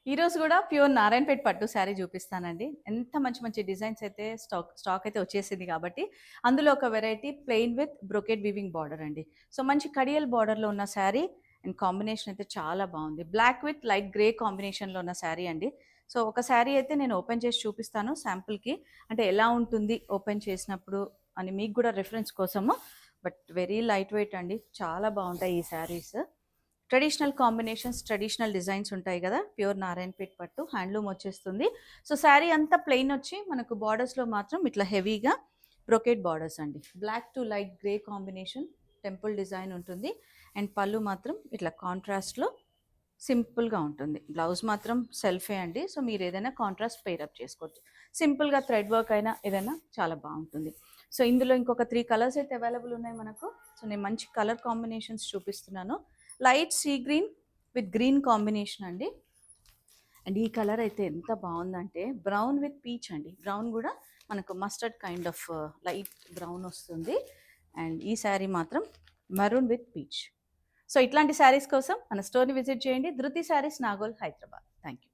ఈరోజు కూడా ప్యూర్ నారాయణపేట్ పట్టు శారీ చూపిస్తానండి. ఎంత మంచి మంచి డిజైన్స్ అయితే స్టాక్ అయితే వచ్చేసింది కాబట్టి, అందులో ఒక variety plain with brocade weaving border అండి. సో మంచి కడియల్ బార్డర్లో ఉన్న శారీ అండ్ కాంబినేషన్ అయితే చాలా బాగుంది. బ్లాక్ విత్ లైట్ గ్రే కాంబినేషన్లో ఉన్న శారీ అండి. సో ఒక శారీ అయితే నేను ఓపెన్ చేసి చూపిస్తాను శాంపుల్కి, అంటే ఎలా ఉంటుంది ఓపెన్ చేసినప్పుడు అని మీకు కూడా రిఫరెన్స్ కోసము. బట్ వెరీ లైట్ వెయిట్ అండి, చాలా బాగుంటాయి ఈ saris. Traditional combinations, traditional designs ఉంటాయి కదా. ప్యూర్ నారాయణపేట్ పట్టు హ్యాండ్లూమ్ వచ్చేస్తుంది. సో శారీ అంతా ప్లెయిన్ వచ్చి మనకు బార్డర్స్లో మాత్రం ఇట్లా హెవీగా బ్రొకెట్ బార్డర్స్ అండి. Black to light grey combination temple design ఉంటుంది. అండ్ పళ్ళు మాత్రం ఇట్లా కాంట్రాస్ట్లో సింపుల్గా ఉంటుంది. బ్లౌజ్ మాత్రం సెల్ఫే అండి. సో మీరు ఏదైనా కాంట్రాస్ట్ పేరప్ చేసుకోవచ్చు. సింపుల్గా థ్రెడ్ వర్క్ అయినా ఏదైనా చాలా బాగుంటుంది. సో ఇందులో ఇంకొక 3 కలర్స్ అయితే అవైలబుల్ ఉన్నాయి మనకు. సో నేను మంచి కలర్ కాంబినేషన్స్ చూపిస్తున్నాను. Light sea green with green combination అండి. అండ్ ఈ కలర్ అయితే ఎంత బాగుందంటే బ్రౌన్ విత్ పీచ్ అండి. బ్రౌన్ కూడా మనకు mustard kind of light brown వస్తుంది. అండ్ ఈ శారీ మాత్రం మరూన్ విత్ పీచ్. సో ఇట్లాంటి శారీస్ కోసం మన స్టోర్ని విజిట్ చేయండి. ధృతి శారీస్, నాగోల్, హైదరాబాద్. Thank you.